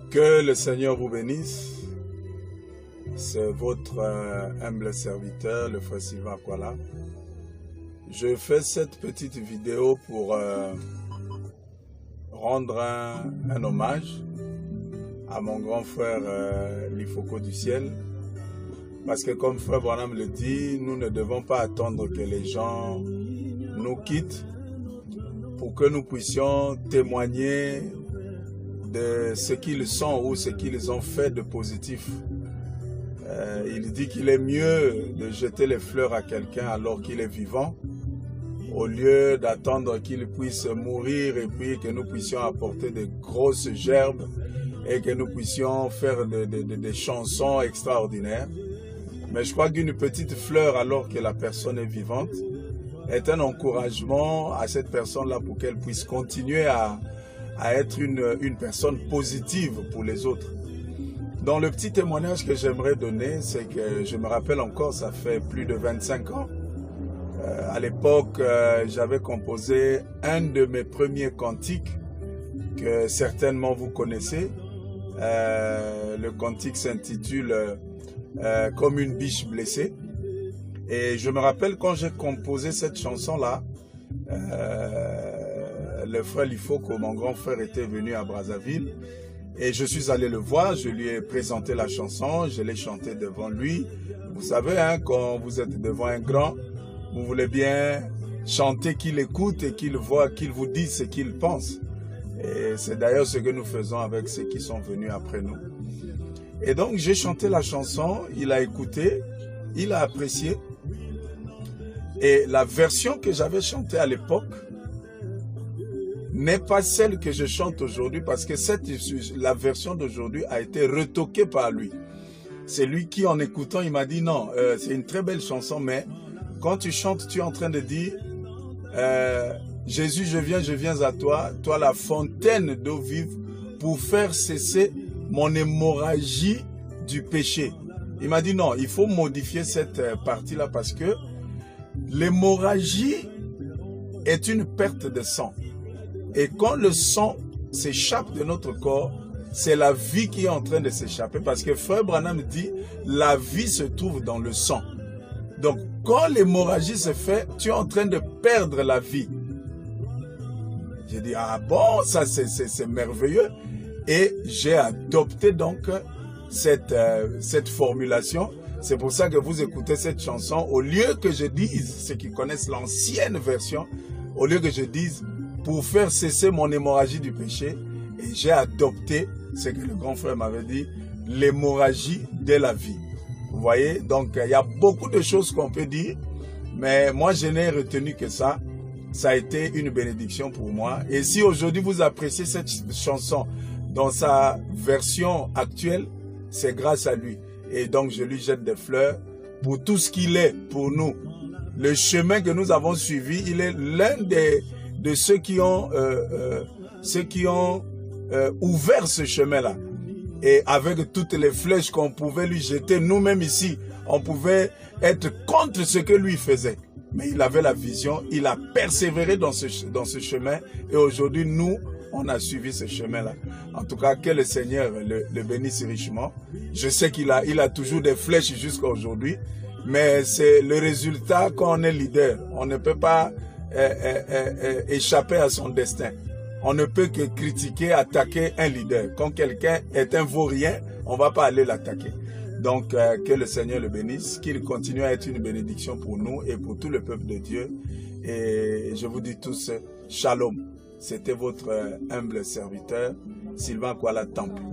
Que le Seigneur vous bénisse. C'est votre humble serviteur, le frère Sylvain Akwala. Je fais cette petite vidéo pour rendre un hommage à mon grand frère Lifoko du ciel. Parce que comme frère Branham le dit, nous ne devons pas attendre que les gens nous quittent pour que nous puissions témoigner de ce qu'ils sont ou ce qu'ils ont fait de positif. Il dit qu'il est mieux de jeter les fleurs à quelqu'un alors qu'il est vivant, au lieu d'attendre qu'il puisse mourir et puis que nous puissions apporter de grosses gerbes et que nous puissions faire des chansons extraordinaires. Mais je crois qu'une petite fleur alors que la personne est vivante est un encouragement à cette personne-là pour qu'elle puisse continuer à être une personne positive pour les autres. Dans le petit témoignage que j'aimerais donner, c'est que je me rappelle encore, ça fait plus de 25 ans. À l'époque, j'avais composé un de mes premiers cantiques que certainement vous connaissez. Le cantique s'intitule « Comme une biche blessée ». Et je me rappelle quand j'ai composé cette chanson-là, le frère Lifoko, mon grand frère, était venu à Brazzaville. Et je suis allé le voir, je lui ai présenté la chanson, je l'ai chantée devant lui. Vous savez, hein, quand vous êtes devant un grand, vous voulez bien chanter qu'il écoute et qu'il voit, qu'il vous dise ce qu'il pense. Et c'est d'ailleurs ce que nous faisons avec ceux qui sont venus après nous. Et donc j'ai chanté la chanson, il a écouté, il a apprécié. Et la version que j'avais chantée à l'époque n'est pas celle que je chante aujourd'hui parce que la version d'aujourd'hui a été retoquée par lui. C'est lui qui, en écoutant, il m'a dit non, c'est une très belle chanson, mais quand tu chantes, tu es en train de dire Jésus, je viens à toi, toi la fontaine d'eau vive, pour faire cesser mon hémorragie du péché. Il m'a dit non, il faut modifier cette partie-là parce que l'hémorragie est une perte de sang. Et quand le sang s'échappe de notre corps, c'est la vie qui est en train de s'échapper. Parce que frère Branham dit, la vie se trouve dans le sang. Donc, quand l'hémorragie se fait, tu es en train de perdre la vie. J'ai dit, ah bon, ça c'est merveilleux. Et j'ai adopté donc cette formulation. C'est pour ça que vous écoutez cette chanson. Au lieu que je dise, ceux qui connaissent l'ancienne version, au lieu que je dise, pour faire cesser mon hémorragie du péché, et j'ai adopté ce que le grand frère m'avait dit, l'hémorragie de la vie. Vous voyez, donc il y a beaucoup de choses qu'on peut dire, mais moi je n'ai retenu que ça. Ça a été une bénédiction pour moi. Et si aujourd'hui vous appréciez cette chanson dans sa version actuelle, c'est grâce à lui. Et donc je lui jette des fleurs pour tout ce qu'il est pour nous. Le chemin que nous avons suivi, il est l'un de ceux qui ont ouvert ce chemin-là. Et avec toutes les flèches qu'on pouvait lui jeter, nous-mêmes ici, on pouvait être contre ce que lui faisait. Mais il avait la vision, il a persévéré dans ce chemin. Et aujourd'hui, nous, on a suivi ce chemin-là. En tout cas, que le Seigneur le bénisse richement. Je sais qu'il a toujours des flèches jusqu'à aujourd'hui. Mais c'est le résultat quand on est leader. On ne peut pas échapper à son destin. On ne peut que critiquer, attaquer un leader. Quand quelqu'un est un vaurien, on ne va pas aller l'attaquer. Donc, que le Seigneur le bénisse, qu'il continue à être une bénédiction pour nous et pour tout le peuple de Dieu. Et je vous dis tous, shalom. C'était votre humble serviteur, Sylvain Akwala Temple.